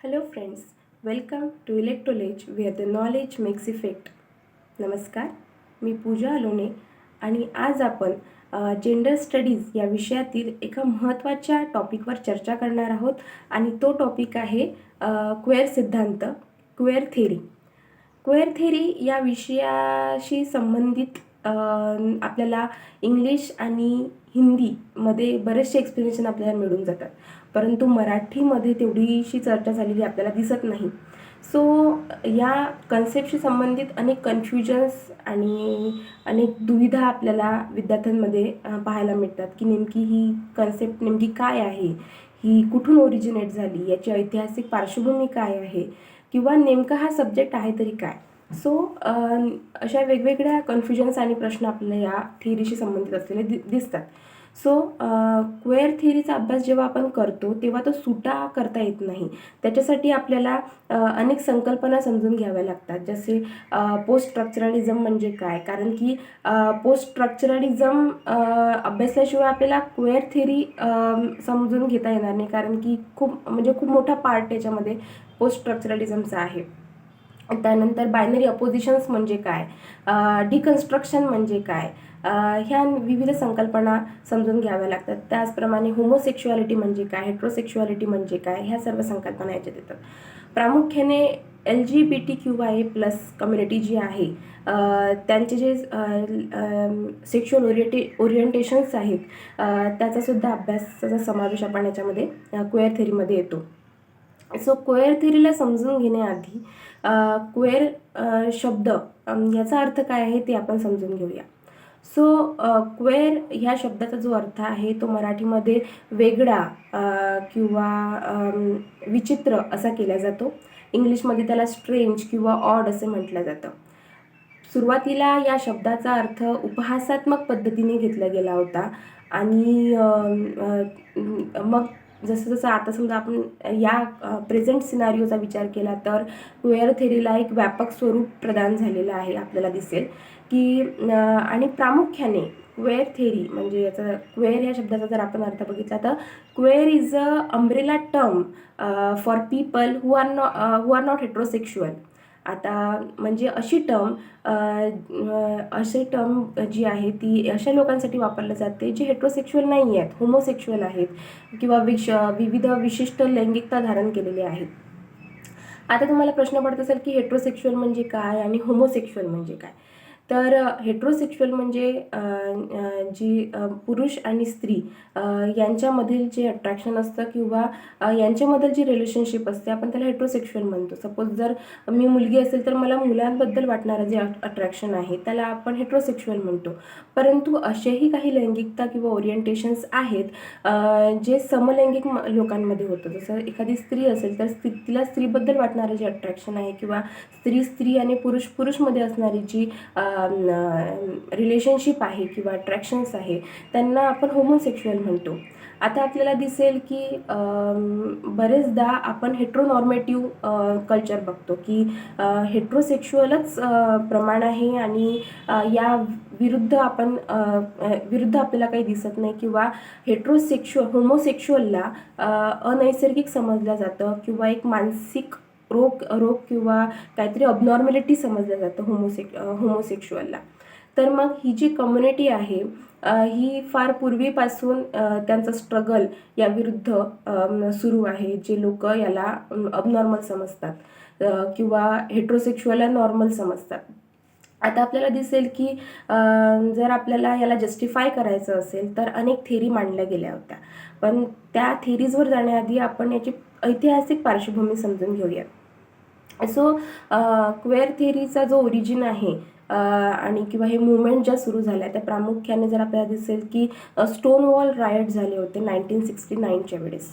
Hello friends, welcome to Electroledge where the knowledge makes effect. नमस्कार, मी पूजा अलोने आणि आज आपण जेंडर स्टडीज या विषयातील एका महत्त्वाच्या टॉपिकवर चर्चा करणार आहोत आणि तो टॉपिक आहे क्वेअर सिद्धांत, क्वेअर थेरी. क्वेअर थेरी या विषयाशी संबंधित आपल्याला इंग्लिश आणि हिंदीमध्ये बरेचसे एक्सप्लेनेशन आपल्याला मिळून जातात, परंतु मराठीमध्ये तेवढीशी चर्चा झालेली आपल्याला दिसत नाही. सो या कन्सेप्टशी संबंधित अनेक कन्फ्युजन्स आणि अनेक दुविधा आपल्याला विद्यार्थ्यांमध्ये पाहायला मिळतात की नेमकी ही कन्सेप्ट नेमकी काय आहे, ही कुठून ओरिजिनेट झाली, याची ऐतिहासिक पार्श्वभूमी काय आहे किंवा नेमका हा सब्जेक्ट आहे तरी काय. सो अशा वेगवेगळ्या कन्फ्युजन्स आणि प्रश्न आपल्याला या थिअरीशी संबंधित असलेले दिसतात. सो क्वेअर थिअरीचा अभ्यास जेव्हा आपण करतो तेव्हा तो सुटा करता येत नाही. त्याच्यासाठी आपल्याला अनेक संकल्पना समजून घ्याव्या लागतात, जसे पोस्ट स्ट्रक्चरलिझम म्हणजे काय. कारण की पोस्ट स्ट्रक्चरलिझम अभ्यासल्याशिवाय आपल्याला क्वेअर थिअरी समजून घेता येणार नाही, कारण की खूप मोठा पार्ट याच्यामध्ये पोस्ट स्ट्रक्चरलिझमचा आहे. त्यानंतर बायनरी अपोजिशन्स म्हणजे काय, डिकन्स्ट्रक्शन म्हणजे काय, ह्या विविध संकल्पना समजून घ्याव्या लागतात. त्याचप्रमाणे होमोसेक्शुअलिटी म्हणजे काय, हेट्रोसेक्शुअलिटी म्हणजे काय, ह्या सर्व संकल्पना याच्यात येतात. प्रामुख्याने LGBTQIA+ कम्युनिटी जी आहे त्यांचे जे सेक्शुअल ओरिएंटेशन्स आहेत त्याचासुद्धा अभ्यासाचा समावेश आपण याच्यामध्ये क्वेअर थेरीमध्ये येतो. सो क्वेअर थेरीला समजून घेण्याआधी क्वेअर शब्द याचा अर्थ काय आहे ते आपण समजून घेऊया. सो क्वेअर ह्या शब्दाचा जो अर्थ आहे तो मराठीमध्ये वेगळा किंवा विचित्र असा केला जातो. इंग्लिशमध्ये त्याला स्ट्रेंज किंवा ऑड असे म्हटलं जातं. सुरुवातीला या शब्दाचा अर्थ उपहासात्मक पद्धतीने घेतला गेला होता आणि मग जसं आता समजा आपण या प्रेझेंट सिनारिओचा विचार केला तर क्वेअर थेरीला एक व्यापक स्वरूप प्रदान झालेलं आहे आपल्याला दिसेल की आणि प्रामुख्याने क्वेअर थेरी म्हणजे याचा क्वेअर या शब्दाचा जर आपण अर्थ बघितला तर queer is a umbrella term for people who are not heterosexual. आता म्हणजे अशी टर्म जी आहे ती अशा लोकांसाठी वापरली जाते जे हेट्रोसेक्शुअल नाही आहेत, होमोसेक्शुअल आहेत किंवा विविध विशिष्ट लैंगिकता धारण केलेली आहेत. आता तुम्हाला प्रश्न पडत असेल की हेट्रोसेक्शुअल म्हणजे काय आणि होमोसेक्शुअल म्हणजे काय. तर हेट्रोसेक्शुअल म्हणजे जी पुरुष आणि स्त्री यांच्यामधील जे अट्रॅक्शन असतं किंवा यांच्यामधील जी रिलेशनशिप असते आपण त्याला हेट्रोसेक्शुअल म्हणतो. सपोज जर मी मुलगी असेल तर मला मुलांबद्दल वाटणारं जे अट्रॅक्शन आहे त्याला आपण हेट्रोसेक्शुअल म्हणतो. परंतु असेही काही लैंगिकता किंवा ओरिएंटेशन्स आहेत जे समलैंगिक लोकांमध्ये होतं. जसं एखादी स्त्री असेल तर तिला स्त्रीबद्दल वाटणारं जे अट्रॅक्शन आहे किंवा स्त्री आणि पुरुषमध्ये असणारी जी रिलेशनशिप आहे किंवा अट्रॅक्शन्स आहे त्यांना आपण होमोसेक्शुअल म्हणतो. आता आपल्याला दिसेल की बरेचदा आपण हेट्रोनॉर्मेटिव्ह कल्चर बघतो की हेट्रोसेक्शुअलच प्रमाण आहे आणि या विरुद्ध आपल्याला काही दिसत नाही किंवा होमोसेक्शुअलला अनैसर्गिक समजलं जातं किंवा एक मानसिक रोग किंवा काहीतरी अबनॉर्मॅलिटी समजलं जातं होमोसेक्शुअलला. तर मग ही जी कम्युनिटी आहे ही फार पूर्वीपासून त्यांचं स्ट्रगल या विरुद्ध सुरू आहे. जे लोक याला अबनॉर्मल समजतात किंवा हेट्रोसेक्शुअलला नॉर्मल समजतात. आता आपल्याला दिसेल की जर आपल्याला याला जस्टिफाय करायचं असेल तर अनेक थेरी मांडल्या गेल्या होत्या, पण त्या थेरीजवर जाण्याआधी आपण याची ऐतिहासिक पार्श्वभूमी समजून घेऊया. सो क्वेअर थेरीचा जो ओरिजिन आहे आणि किंवा हे मुवमेंट ज्या सुरू झाल्या त्या प्रामुख्याने जर आपल्याला दिसेल की स्टोन वॉल रायट झाले होते 1969च्या वेळेस.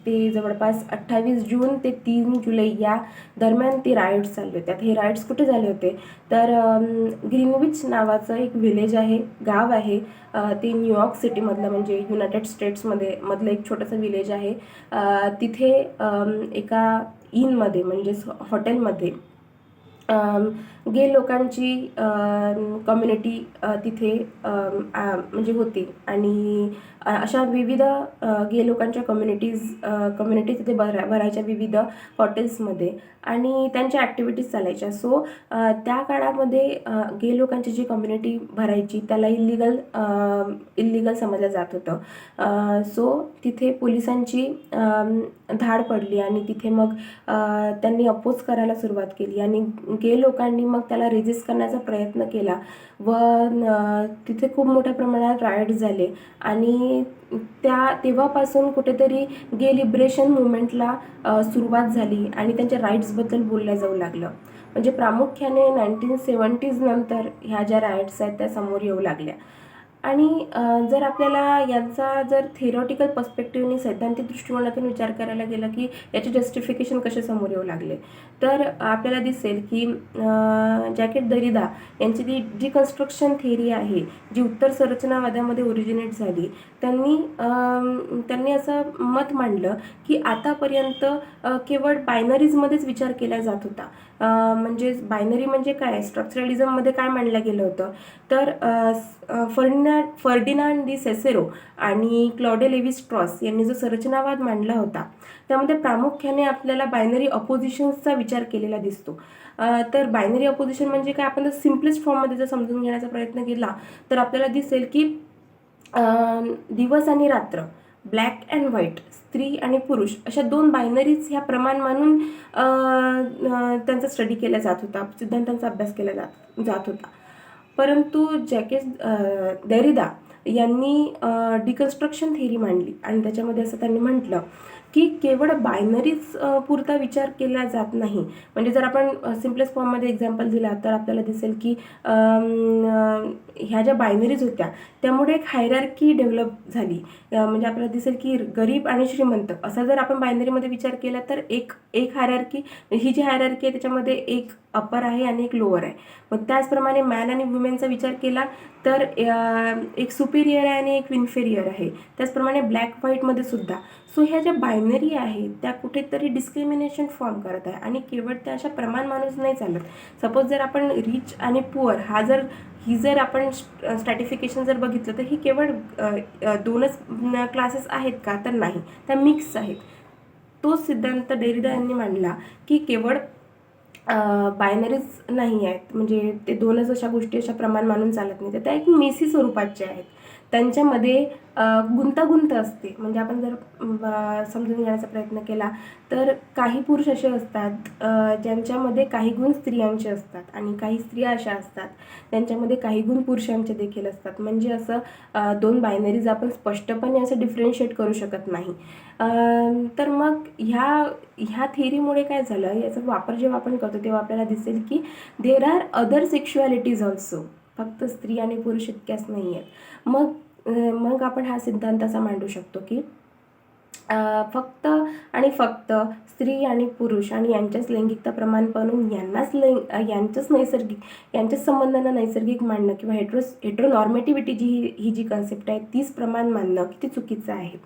ते जवळपास 28 जून ते 3 जुलै या दरम्यान ते रायट्स चालले होते. हे रायट्स कुठे झाले होते तर ग्रीनविच नावाचं एक विलेज आहे, गाव आहे. ते न्यूयॉर्क सिटीमधलं म्हणजे युनायटेड स्टेट्समधलं एक छोटंसं विलेज आहे. तिथे एका इनमध्ये म्हणजेच हॉटेलमध्ये गे लोकांची कम्युनिटी तिथे म्हणजे होती आणि अशा विविध गे लोकांच्या कम्युनिटी तिथे भरायच्या विविध हॉटेल्समध्ये आणि त्यांच्या ॲक्टिव्हिटीज चालायच्या. सो त्या काळामध्ये गे लोकांची जी कम्युनिटी भरायची त्याला इल्लिगल समजलं जात होतं. सो तिथे पोलिसांची धाड पडली आणि तिथे मग त्यांनी अपोज करायला सुरुवात केली आणि गे लोकांनी मग त्याला रेजिस्ट करण्याचा प्रयत्न केला व तिथे खूप मोठ्या प्रमाणात रायट्स झाले आणि तेव्हापासून कुठेतरी गे लिबरेशन मुवमेंटला सुरुवात झाली आणि त्यांच्या राईट्सबद्दल बोललं जाऊ लागलं. म्हणजे प्रामुख्याने 1970s नंतर ह्या ज्या रायट्स आहेत त्या समोर येऊ लागल्या. आणि जर आपल्याला यांचा जर थिअरॉटिकल पर्स्पेक्टिव्हनी सैद्धांतिक दृष्टिकोनातून विचार करायला गेला की याचे जस्टिफिकेशन कसे समोर येऊ लागले, तर आपल्याला दिसेल की जॅकेट दरिदा यांची जी कन्स्ट्रक्शन थिअरी आहे, जी उत्तर संरचनावादामध्ये ओरिजिनेट झाली, त्यांनी असं मत मांडलं की आतापर्यंत केवळ बायनरीजमध्येच विचार केला जात होता. म्हणजे बायनरी म्हणजे काय, स्ट्रक्चरलिझममध्ये काय मांडलं गेलं होतं, तर फर्डिनांड डी सेसेरो आणि क्लॉडे लेवी स्ट्रॉस यांनी जो संरचनावाद मांडला होता त्यामध्ये प्रामुख्याने आपल्याला बायनरी अपोजिशन्सचा विचार केलेला दिसतो. तर बायनरी अपोजिशन म्हणजे काय, आपण जर सिम्पलेस्ट फॉर्ममध्ये जर समजून घेण्याचा प्रयत्न केला तर आपल्याला दिसेल की दिवस आणि रात्र, ब्लॅक अँड व्हाईट, स्त्री आणि पुरुष अशा दोन बायनरीज ह्या प्रमाण मानून त्यांचा स्टडी केला जात होता, सिद्धांतांचा अभ्यास केला जात होता. परंतु जॅकेट देरिदा यांनी डिकन्स्ट्रक्शन थिअरी मांडली आणि त्याच्यामध्ये असं त्यांनी म्हटलं की केवळ बायनरीज पुरता विचार केला जात नाही. म्हणजे जर आपण सिम्पलेस्ट फॉर्ममध्ये एक्झाम्पल दिला तर आपल्याला दिसेल की ह्या ज्या बायनरीज होत्या त्यामुळे एक हायरार्की डेव्हलप झाली. म्हणजे आपल्याला दिसेल की गरीब आणि श्रीमंत असा जर आपण बायनरीमध्ये विचार केला तर एक हायरार्की, ही जी हायरार्की आहे त्याच्यामध्ये एक अपर आहे आणि एक लोअर आहे. मग त्याचप्रमाणे मॅन आणि वुमेनचा विचार केला तर एक सुपिरियर आहे आणि एक इन्फेरियर आहे. त्याचप्रमाणे ब्लॅक व्हाईटमध्ये सुद्धा. सो ह्या ज्या बायनरी आहेत त्या कुठेतरी डिस्क्रिमिनेशन फॉर्म करत आहे आणि केवळ त्या अशा प्रमाण मानून नाही चालत. सपोज जर आपण रिच आणि पुअर ही जर आपण स्ट्रॅटिफिकेशन जर बघितलं तर ही केवळ दोनच क्लासेस आहेत का, तर नाही, त्या मिक्स आहेत. तोच सिद्धांत डेरिदा यांनी मांडला की केवळ बायनरीज नाही आहेत, म्हणजे ते दोनच अशा गोष्टी अशा प्रमाण मानून चालत नाही, तर त्या एक मेसी स्वरूपाच्या आहेत. त्यांच्यामध्ये गुंतागुंत असते. म्हणजे आपण जर समजून घेण्याचा प्रयत्न केला तर काही पुरुष असे असतात ज्यांच्यामध्ये काही गुण स्त्रियांचे असतात आणि काही स्त्रिया अशा असतात त्यांच्यामध्ये काही गुण पुरुषांचे देखील असतात. म्हणजे असं दोन बायनरीज आपण स्पष्टपणे असं डिफरन्शिएट करू शकत नाही. तर मग ह्या थिअरीमुळे काय झालं, याचा वापर जेव्हा आपण करतो तेव्हा आपल्याला दिसेल की देर आर अदर सेक्शुॲलिटीज ऑल्सो, फक्त स्त्री आणि पुरुष इतक्याच नाही आहेत. मग आपण हा सिद्धांत असा मांडू शकतो की फक्त स्त्री आणि पुरुष आणि यांच्याच लैंगिकता प्रमाण बनवून यांच्याच संबंधांना नैसर्गिक मानणं किंवा हेट्रोनॉर्मेटिव्हिटी ही जी कन्सेप्ट आहे तीच प्रमाण मानणं किती चुकीचं आहे.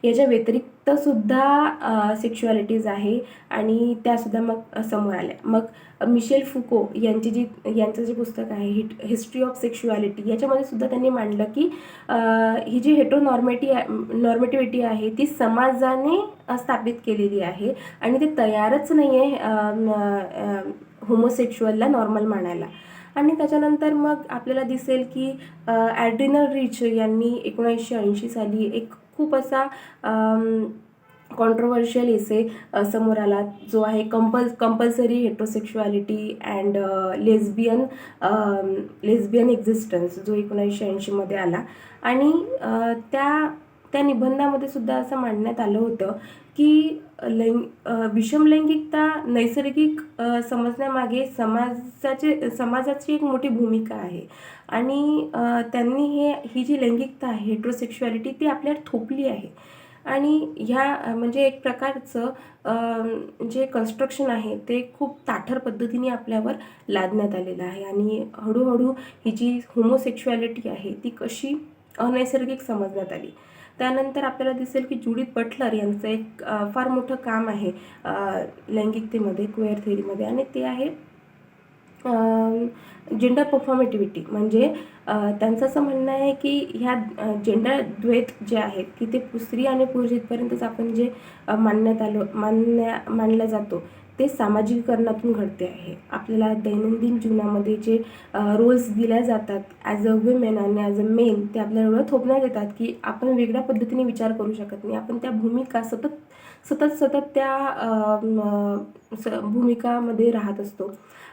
याच्या व्यतिरिक्त सुद्धा सेक्शुॲलिटीज आहे आणि त्यासुद्धा मग समोर आल्या. मग मिशेल फुको यांचं जे पुस्तक आहे हिस्ट्री ऑफ सेक्शुॲलिटी, याच्यामध्ये सुद्धा त्यांनी मांडलं की ही जी नॉर्मेटिव्हिटी आहे ती समाजाने स्थापित केलेली आहे आणि ते तयारच नाही आहे होमोसेक्शुअलला नॉर्मल मानायला. आणि त्याच्यानंतर मग आपल्याला दिसेल की ॲड्रिनल रिच यांनी 1980 साली एक खूप असा कॉन्ट्रोवर्शियल एसे समोर आला जो आहे कंपल्सरी हेट्रोसेक्शुॲलिटी अँड लेस्बियन एक्झिस्टन्स, जो 1980मध्ये आला. आणि त्या निबंधामध्ये सुद्धा असं मांडण्यात आलं होतं की विषमलैंगिकता नैसर्गिक समजण्यामागे समाजाची एक मोठी भूमिका आहे आणि त्यांनी ही जी लैंगिकता आहे हेट्रोसेक्शुॲलिटी ती आपल्याला थोपली आहे. आणि म्हणजे एक प्रकारचं जे कन्स्ट्रक्शन आहे ते खूप ताठर पद्धतीने आपल्यावर लादण्यात आलेलं आहे आणि हळूहळू ही जी होमोसेक्शुॲलिटी आहे ती कशी अनैसर्गिक समजण्यात आली. त्यानंतर आपल्याला दिसेल की जुडिथ बटलर यांचं एक फार मोठं काम आहे लैंगिकतेमध्ये, क्वेअर थेअरीमध्ये, आणि ते आहे जेंडर परफॉर्मेटिव्हिटी म्हणजे त्यांचं असं म्हणणं आहे की ह्या जेंडर द्वैत जे आहेत की ते स्त्री आणि पुरुष इथपर्यंतच आपण जे मानलं जातो ते सामाजिकरणातून घडते आहे. आपल्याला दैनंदिन जीवनामध्ये जे रोल्स दिल्या जातात ॲज अ वुमेन आणि ॲज अ मेन, ते आपल्याला एवढं थोपण्यात येतात की आपण वेगळ्या पद्धतीने विचार करू शकत नाही. आपण त्या भूमिका सतत त्या भूमिकामध्ये राहत असतो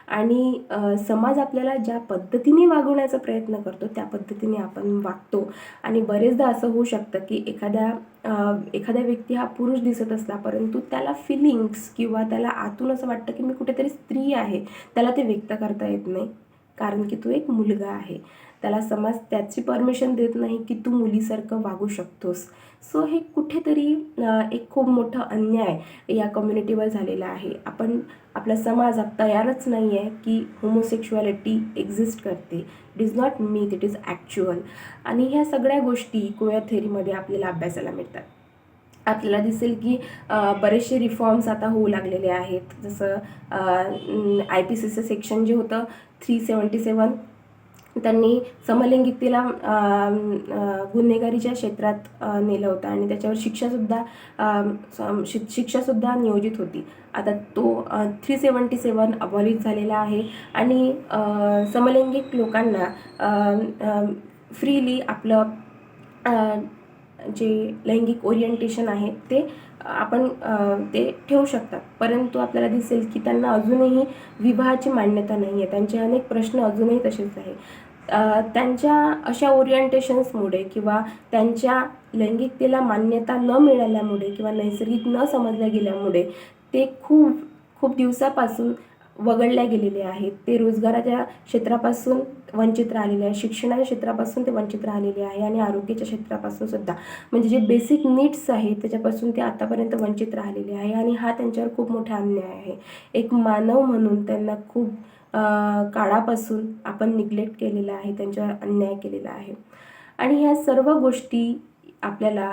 आणि समाज आपल्याला ज्या पद्धतीने वागवण्याचा प्रयत्न करतो त्या पद्धतीने आपण वागतो. आणि बरेचदा असं होऊ शकतं की एखादा व्यक्ती हा पुरुष दिसत असला परंतु त्याला फिलिंग्स किंवा त्याला आतून असं वाटतं की मी कुठेतरी स्त्री आहे, त्याला ते व्यक्त करता येत नाही कारण की तो एक मुलगा आहे. त्याला समाज त्याची परमिशन देत नाही की तू मुलीसारखं वागू शकतोस. सो हे कुठेतरी एक खूप मोठं अन्याय या कम्युनिटीवर झालेला आहे. आपला समाज तयारच नाही आहे की होमोसेक्शुअलिटी एक्झिस्ट करते. It is not myth, it is actual. आणि ह्या सगळ्या गोष्टी क्वेअर थेरीमध्ये आपल्याला अभ्यासाला मिळतात. आपल्याला दिसेल की बरेचसे रिफॉर्म्स आता होऊ लागलेले आहेत. जसं IPCचं सेक्शन जे होतं 377, त्यांनी समलैंगिकतेला गुन्हेगारीच्या क्षेत्रात नेलं होतं आणि त्याच्यावर शिक्षासुद्धा नियोजित होती. आता तो 377 अबॉलिश झालेला आहे आणि समलैंगिक लोकांना फ्रीली आपलं जे लैंगिक ओरिएंटेशन आहे ते आपण ते ठेवू शकतात. परंतु आपल्याला दिसेल की त्यांना अजूनही विवाहाची मान्यता नाही आहे. त्यांचे अनेक प्रश्न अजूनही तसेच आहे. त्यांच्या अशा ओरिएंटेशन्समुळे किंवा त्यांच्या लैंगिकतेला मान्यता न मिळाल्यामुळे किंवा नैसर्गिक न समजल्या गेल्यामुळे ते खूप दिवसापासून वगळल्या गेलेले आहेत. ते रोजगाराच्या क्षेत्रापासून वंचित राहिलेले आहे, शिक्षणाच्या क्षेत्रापासून ते वंचित राहिलेले आहे आणि आरोग्याच्या क्षेत्रापासून सुद्धा, म्हणजे जे बेसिक नीड्स आहेत त्याच्यापासून ते आतापर्यंत वंचित राहिलेले आहे आणि हा त्यांच्यावर खूप मोठा अन्याय आहे. एक मानव म्हणून त्यांना खूप काळापासून आपण निग्लेक्ट केलेला आहे, त्यांच्यावर अन्याय केलेला आहे. आणि ह्या सर्व गोष्टी आपल्याला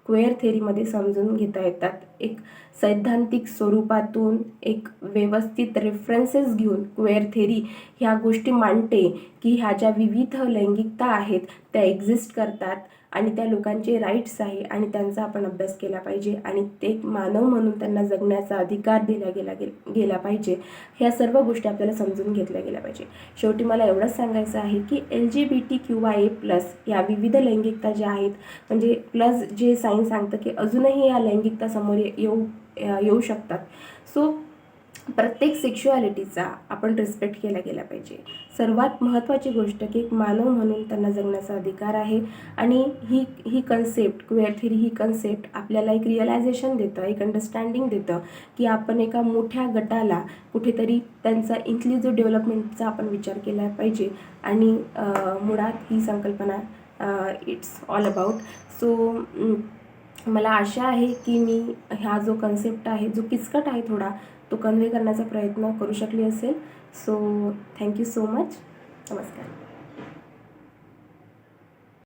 क्वेअर थेरीमध्ये समजून घेता येतात. एक सैद्धांतिक स्वरूपातून एक व्यवस्थित रेफरन्सेस घेऊन क्वेअर थेरी ह्या गोष्टी मांडते की ह्या ज्या विविध लैंगिकता आहेत त्या एक्झिस्ट करतात आणि त्या लोकांचे राईट्स आहे आणि त्यांचा आपण अभ्यास केला पाहिजे आणि ते मानव म्हणून त्यांना जगण्याचा अधिकार दिला गेला पाहिजे. ह्या सर्व गोष्टी आपल्याला समजून घेतल्या गेल्या पाहिजे. शेवटी मला एवढंच सांगायचं आहे की LGBTQIA+ या विविध लैंगिकता ज्या आहेत, म्हणजे प्लस जे सायन्स सांगतं की अजूनही या लैंगिकता समोर येऊ शकतात. सो प्रत्येक सेक्शुअलिटीचा आपण रिस्पेक्ट केला गेला पाहिजे. सर्वात महत्त्वाची गोष्ट की एक मानव म्हणून त्यांना जगण्याचा अधिकार आहे आणि ही कन्सेप्ट, क्वेअर थेरी ही कन्सेप्ट आपल्याला एक रिअलायझेशन देतं, एक अंडरस्टँडिंग देतं की आपण एका मोठ्या गटाला कुठेतरी त्यांचा इन्क्लुझिव्ह डेव्हलपमेंटचा आपण विचार केला पाहिजे. आणि मुळात ही संकल्पना इट्स ऑल अबाउट. सो मला आशा आहे की मी हा जो कन्सेप्ट आहे, जो किचकट आहे थोडा, तो कन्वे करण्याचा प्रयत्न करू शकली असेल. So thank you so much. नमस्कार.